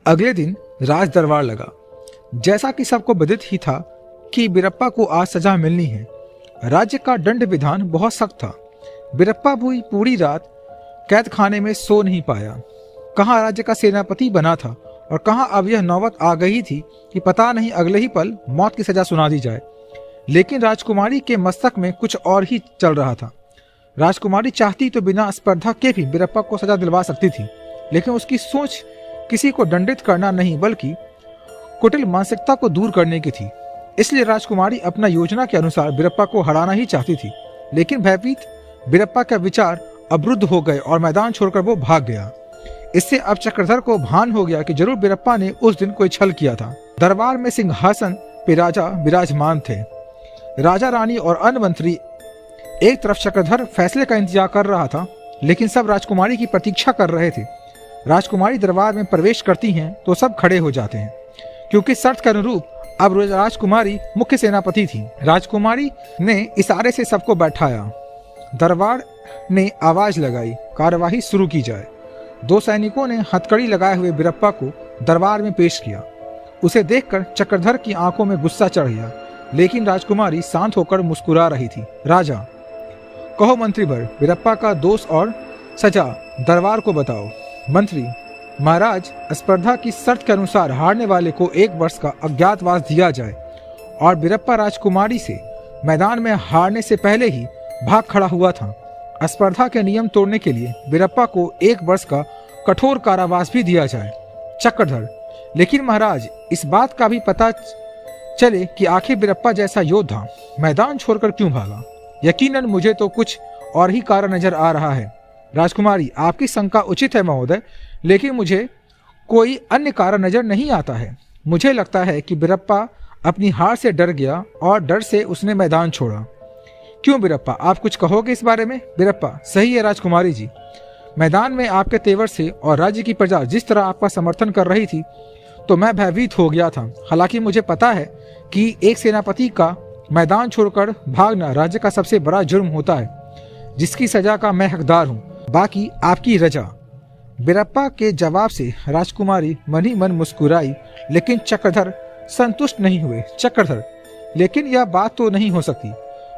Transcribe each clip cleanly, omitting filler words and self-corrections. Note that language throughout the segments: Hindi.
अगले दिन राज दरबार लगा। जैसा कि सबको विदित ही था कि बीरप्पा को आज सजा मिलनी है। राज्य का दंड विधान बहुत सख्त था। बीरप्पा भी पूरी रात कैद खाने में सो नहीं पाया। कहाँ राज्य का सेनापति बना था और कहाँ अब यह नौबत आ गई थी कि पता नहीं अगले ही पल मौत की सजा सुना दी जाए। लेकिन राजकुमारी के मस्तक में कुछ और ही चल रहा था। राजकुमारी चाहती तो बिना स्पर्धा के भी बीरप्पा को सजा दिलवा सकती थी, लेकिन उसकी सोच किसी को दंडित करना नहीं बल्कि कुटिल मानसिकता को दूर करने की थी। इसलिए राजकुमारी अपना योजना के अनुसार बीरप्पा को हराना ही चाहती थी। लेकिन भयभीत बीरप्पा का विचार अवरुद्ध हो गए और मैदान छोड़कर वो भाग गया। इससे अब चक्रधर को भान हो गया कि जरूर बीरप्पा ने उस दिन कोई छल किया था। दरबार में सिंहासन पे राजा विराजमान थे। राजा रानी और अन्य मंत्री एक तरफ चक्रधर फैसले का इंतजार कर रहा था, लेकिन सब राजकुमारी की प्रतीक्षा कर रहे थे। राजकुमारी दरबार में प्रवेश करती हैं तो सब खड़े हो जाते हैं, क्योंकि शर्त के अनुरूप अब राजकुमारी मुख्य सेनापति थी। राजकुमारी ने इशारे से सबको बैठाया। दरबार ने आवाज लगाई, कार्यवाही शुरू की जाए। दो सैनिकों ने हथकड़ी लगाए हुए बीरप्पा को दरबार में पेश किया। उसे देखकर चक्रधर की आंखों में गुस्सा चढ़ गया, लेकिन राजकुमारी शांत होकर मुस्कुरा रही थी। राजा, कहो मंत्रीवर, बीरप्पा का दोष और सजा दरबार को बताओ। मंत्री, महाराज, स्पर्धा की शर्त के अनुसार हारने वाले को 1 वर्ष का अज्ञातवास दिया जाए और बीरप्पा राजकुमारी से मैदान में हारने से पहले ही भाग खड़ा हुआ था। स्पर्धा के नियम तोड़ने के लिए बीरप्पा को 1 वर्ष का कठोर कारावास भी दिया जाए। चक्रधर, लेकिन महाराज, इस बात का भी पता चले कि आखिर बीरप्पा जैसा योद्धा मैदान छोड़कर क्यों भागा। यकीनन मुझे तो कुछ और ही कारण नजर आ रहा है। राजकुमारी, आपकी शंका उचित है महोदय, लेकिन मुझे कोई अन्य कारण नजर नहीं आता है। मुझे लगता है कि बीरप्पा अपनी हार से डर गया और डर से उसने मैदान छोड़ा। क्यों बीरप्पा, आप कुछ कहोगे इस बारे में? बीरप्पा, सही है राजकुमारी जी, मैदान में आपके तेवर से और राज्य की प्रजा जिस तरह आपका समर्थन कर रही थी तो मैं भयभीत हो गया था। हालांकि मुझे पता है कि एक सेनापति का मैदान छोड़कर भागना राज्य का सबसे बड़ा जुर्म होता है, जिसकी सजा का मैं हकदार हूँ। बाकी आपकी रजा। बीरप्पा के जवाब से राजकुमारी मन ही मन मुस्कुराई, लेकिन चक्रधर संतुष्ट नहीं हुए। चक्रधर, लेकिन यह बात तो नहीं हो सकती।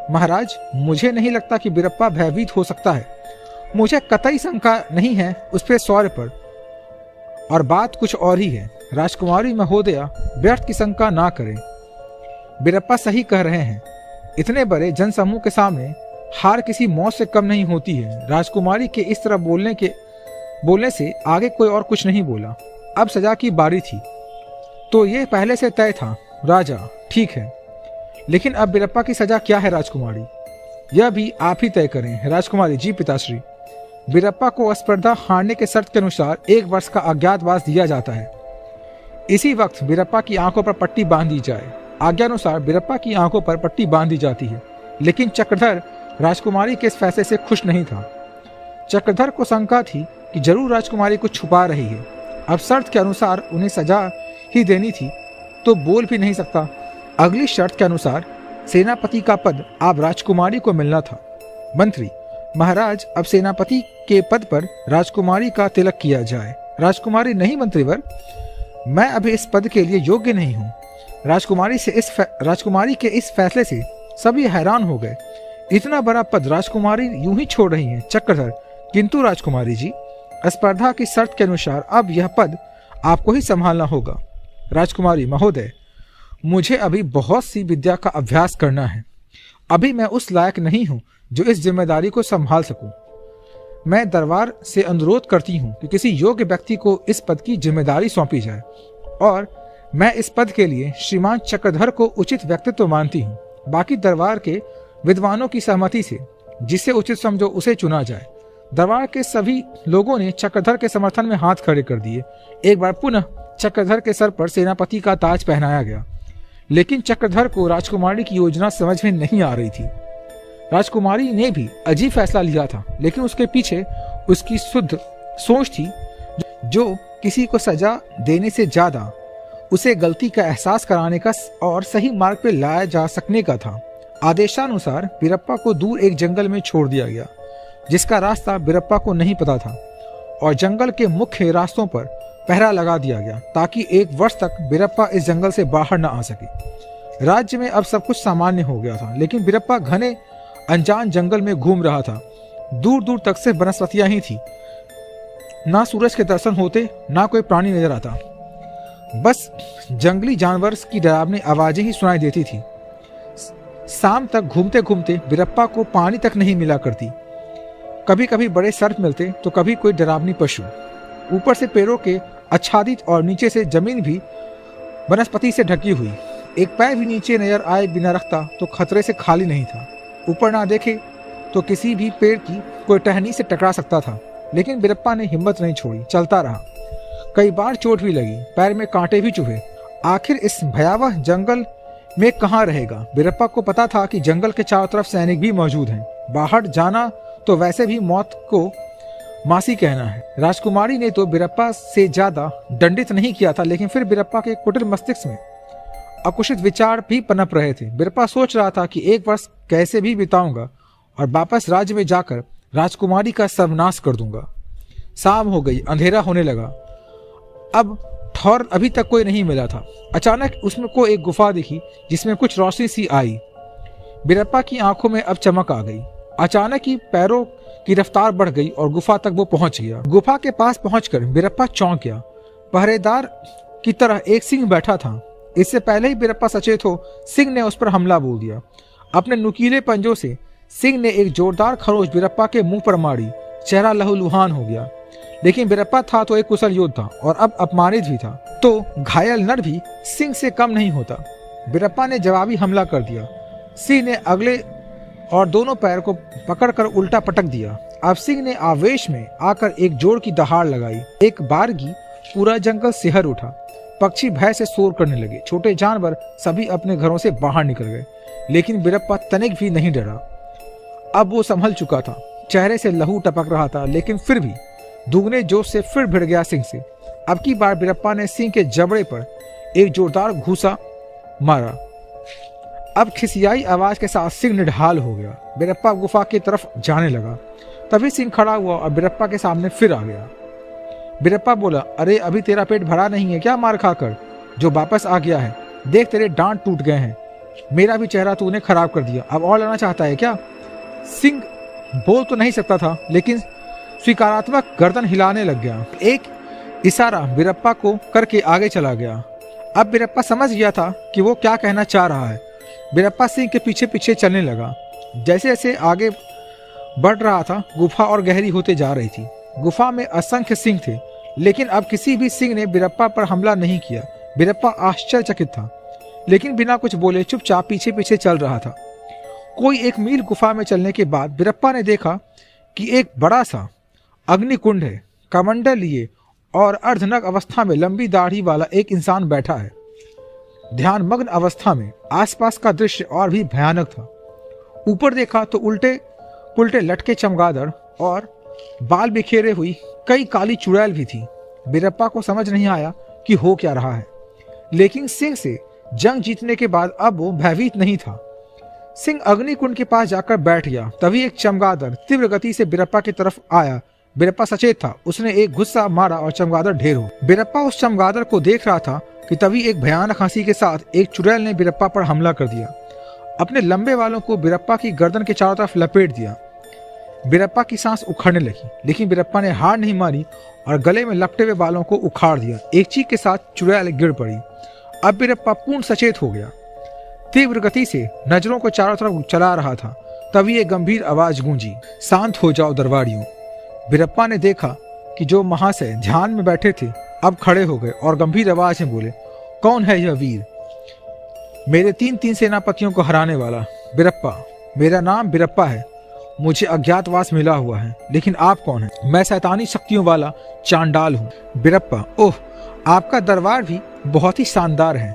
महाराज, मुझे नहीं लगता कि बीरप्पा भयभीत हो सकता है। मुझे कतई शंका नहीं है उस पर शौर्य पर, और बात कुछ और ही है। राजकुमारी महोदया, व्यर्थ की शंका ना करें। बीरप्पा सही कह रहे हैं। इतने बड़े जनसमूह के सामने हार किसी मौत से कम नहीं होती है। राजकुमारी के इस तरह बोलने से आगे कोई और कुछ नहीं बोला। अब सजा की बारी थी, तो ये पहले से तय था। राजा, ठीक है, लेकिन अब बीरप्पा की सजा क्या है राजकुमारी? यह भी आप ही तय करें। राजकुमारी जी, पिताश्री, बीरप्पा को स्पर्धा हारने के शर्त के अनुसार 1 वर्ष का अज्ञातवास दिया जाता है। इसी वक्त बीरप्पा की आंखों पर पट्टी बांध दी जाए। आज्ञानुसार बीरप्पा की आंखों पर पट्टी बांध दी जाती है। लेकिन चक्रधर राजकुमारी के इस फैसले से खुश नहीं था। चक्रधर को शंका थी कि जरूर राजकुमारी कुछ छुपा रही है। अब शर्त के अनुसार उन्हें सजा ही देनी थी, तो बोल भी नहीं सकता। अगली शर्त के अनुसार सेनापति का पद अब राजकुमारी को मिलना था। मंत्री, महाराज, अब सेनापति के पद पर राजकुमारी का तिलक किया जाए। राजकुमारी, नहीं मंत्रीवर, मैं अभी इस पद के लिए योग्य नहीं हूँ। राजकुमारी के इस फैसले से सभी हैरान हो गए। इतना बड़ा पद राजकुमारी यूं ही छोड़ रही हैं। चक्रधर, किंतु राजकुमारी जी, स्पर्धा की शर्त के अनुसार अब यह पद आपको ही संभालना होगा। राजकुमारी महोदय, मुझे अभी बहुत सी विद्या का अभ्यास करना है। अभी मैं उस लायक नहीं हूँ जो इस जिम्मेदारी को संभाल सकूं। मैं दरबार से अनुरोध करती हूँ कि किसी योग्य व्यक्ति को इस पद की जिम्मेदारी सौंपी जाए, और मैं इस पद के लिए श्रीमान चक्रधर को उचित व्यक्तित्व मानती हूँ। बाकी दरबार के विद्वानों की सहमति से जिसे उचित समझो उसे चुना जाए। दरबार के सभी लोगों ने चक्रधर के समर्थन में हाथ खड़े कर दिए। एक बार पुनः चक्रधर के सर पर सेनापति का ताज पहनाया गया, लेकिन चक्रधर को राजकुमारी की योजना समझ में नहीं आ रही थी। राजकुमारी ने भी अजीब फैसला लिया था, लेकिन उसके पीछे उसकी शुद्ध सोच थी, जो किसी को सजा देने से ज्यादा उसे गलती का एहसास कराने का और सही मार्ग पर लाया जा सकने का था। आदेशानुसार बीरप्पा को दूर एक जंगल में छोड़ दिया गया, जिसका रास्ता बीरप्पा को नहीं पता था, और जंगल के मुख्य रास्तों पर पहरा लगा दिया गया ताकि 1 वर्ष तक बिरप्पा इस जंगल से बाहर न आ सके। राज्य में अब सब कुछ सामान्य हो गया था, लेकिन बिरप्पा घने अनजान जंगल में घूम रहा था। दूर दूर तक से वनस्पतियां ही थी। ना सूरज के दर्शन होते, ना कोई प्राणी नजर आता। बस जंगली जानवर की डरावनी आवाजें ही सुनाई देती थी। शाम तक घूमते घूमते बिरप्पा को पानी तक नहीं मिला करती। कभी कभी बड़े सर्प मिलते तो कभी कोई डरावनी पशु। ऊपर से पेड़ों के आच्छादित और नीचे से जमीन भी वनस्पति से ढकी हुई। एक पैर भी नीचे नजर आए बिना रखता तो खतरे से खाली नहीं था। ऊपर ना देखे तो किसी भी पेड़ की कोई टहनी से टकरा सकता था, लेकिन बिरप्पा ने हिम्मत नहीं छोड़ी, चलता रहा। कई बार चोट भी लगी, पैर में कांटे भी चुभे। आखिर इस भयावह जंगल में कहाँ रहेगा। बिरप्पा को पता था कि जंगल के चारों तरफ सैनिक भी मौजूद हैं। बाहर जाना तो वैसे भी मौत को मासी कहना है। राजकुमारी ने तो बिरप्पा से ज्यादा दंडित नहीं किया था, लेकिन फिर बिरप्पा के कुटिल मस्तिष्क में अकुशित विचार भी पनप रहे थे। बिरप्पा सोच रहा था कि 1 वर्ष कैसे भी बिताऊंगा और वापस राज्य में जाकर राजकुमारी का सर्वनाश कर दूंगा। शाम हो गई, अंधेरा होने लगा। अब ठौर अभी तक कोई नहीं मिला था। अचानक उसमें को एक गुफा दिखी जिसमें कुछ रोशनी सी आई। बिरप्पा की आंखों में अब चमक आ गई। अचानक ही पैरों की रफ्तार बढ़ गई और गुफा तक वो पहुंच गया। गुफा के पास पहुंचकर बिरप्पा चौंक गया। पहरेदार की तरह एक सिंह बैठा था। इससे पहले ही बिरप्पा सचेत हो, सिंह ने उस पर हमला बोल दिया। अपने नुकीले पंजों से सिंह ने एक जोरदार खरोच बिरप्पा के मुंह पर मारी। चेहरा लहूलुहान हो गया, लेकिन बिरप्पा था तो एक कुशल योद्धा और अब अपमानित भी था, तो घायल नर भी सिंह से कम नहीं होता। बिरप्पा ने जवाबी हमला कर दिया। सिंह ने अगले और दोनों पैर को पकड़कर उल्टा पटक दिया। अब सिंह ने आवेश में आकर एक जोर की दहाड़ लगाई। एक बारगी पूरा जंगल सिहर उठा। पक्षी भय से शोर करने लगे। छोटे जानवर सभी अपने घरों से बाहर निकल गए, लेकिन बिरप्पा तनिक भी नहीं डरा। अब वो संभल चुका था। चेहरे से लहू टपक रहा था, लेकिन फिर भी दुगने जोश से फिर भिड़ गया सिंह से। अब की बार बिरप्पा ने सिंह के जबड़े पर एक जोरदार घूसा मारा। अब खिसियाई आवाज के साथ सिंह निढाल हो गया। बिरप्पा गुफा की तरफ जाने लगा। तभी सिंह खड़ा हुआ और बिरप्पा के सामने फिर आ गया। बिरप्पा बोला, अरे अभी तेरा पेट भरा नहीं है क्या मार खाकर जो वापस आ गया है? देख तेरे डांट टूट गए हैं। मेरा भी चेहरा तूने खराब कर दिया। अब और लेना चाहता है क्या? सिंह बोल तो नहीं सकता था, लेकिन स्वीकारात्मक गर्दन हिलाने लग गया। एक इशारा बिरप्पा को करके आगे चला गया। अब बिरप्पा समझ गया था कि वो क्या कहना चाह रहा है। बिरप्पा सिंह के पीछे पीछे चलने लगा। जैसे जैसे आगे बढ़ रहा था, गुफा और गहरी होते जा रही थी। गुफा में असंख्य सिंह थे, लेकिन अब किसी भी सिंह ने बिरप्पा पर हमला नहीं किया। बिरप्पा आश्चर्यचकित था, लेकिन बिना कुछ बोले चुपचाप पीछे पीछे चल रहा था। कोई 1 मील गुफा में चलने के बाद बिरप्पा ने देखा कि एक बड़ा सा अग्निकुंड है। कमंडल लिए और अर्धनग्न अवस्था में लंबी दाढ़ी वाला एक इंसान बैठा है, ध्यान मग्न अवस्था में। आसपास का दृश्य और भी भयानक था। ऊपर देखा तो उल्टे पुल्टे लटके चमगादड़ और बाल बिखेरे हुई कई काली चुड़ैल भी थी। बिरप्पा को समझ नहीं आया कि हो क्या रहा है, लेकिन सिंह से जंग जीतने के बाद अब वो भयभीत नहीं था। सिंह अग्निकुंड के पास जाकर बैठ गया। तभी एक चमगादड़ तीव्र गति से बिरप्पा की तरफ आया। बिरप्पा सचेत था, उसने एक गुस्सा मारा और चमगादड़ ढेर हो। बिरप्पा उस चमगादड़ को देख रहा था कि तभी एक भयानक हंसी के साथ एक चुड़ैल ने बिरप्पा पर हमला कर दिया। अपने लंबे बालों को बिरप्पा की गर्दन के चारों तरफ लपेट दिया। बिरप्पा की सांस उखड़ने लगी, लेकिन बिरप्पा ने हार नहीं मानी और गले में लपटे हुए बालों को उखाड़ दिया। एक चीख के साथ चुड़ैल गिर पड़ी। अब बिरप्पा पूर्ण सचेत हो गया। तीव्र गति से नजरों को चारों तरफ चला रहा था। तभी एक गंभीर आवाज गूंजी, शांत हो जाओ दरबारियों। बिरप्पा ने देखा कि जो महाशय ध्यान में बैठे थे अब खड़े हो गए और गंभीर आवाज में बोले, कौन है यह वीर? मेरे 3 सेनापतियों को हराने वाला बिरप्पा। मेरा नाम बिरप्पा है। मुझे अज्ञातवास मिला हुआ है, लेकिन आप कौन हैं? मैं शैतानी शक्तियों वाला चांडाल हूँ। बिरप्पा, ओह, आपका दरबार भी बहुत ही शानदार है।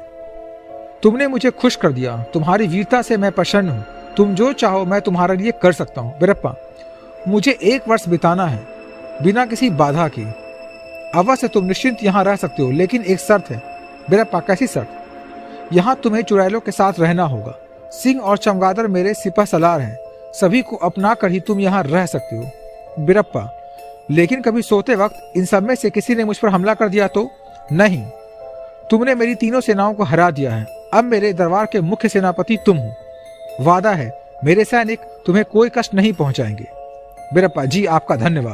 तुमने मुझे खुश कर दिया। तुम्हारी वीरता से मैं प्रसन्न हूँ। तुम जो चाहो मैं तुम्हारे लिए कर सकता हूँ। बिरप्पा, मुझे 1 वर्ष बिताना है बिना किसी बाधा के। अवश्य तुम निश्चिंत यहाँ रह सकते हो, लेकिन एक शर्त है। बिरप्पा, कैसी शर्त? यहाँ तुम्हें चुड़ैलों के साथ रहना होगा। सिंह और चमगादड़ मेरे सिपह सलार हैं। सभी को अपना कर ही तुम यहाँ रह सकते हो। बिरप्पा, लेकिन कभी सोते वक्त इन सब में से किसी ने मुझ पर हमला कर दिया तो? नहीं, तुमने मेरी तीनों सेनाओं को हरा दिया है। अब मेरे दरबार के मुख्य सेनापति तुम हो। वादा है मेरे सैनिक तुम्हें कोई कष्ट नहीं पहुंचाएंगे। बिरप्पा जी, आपका धन्यवाद।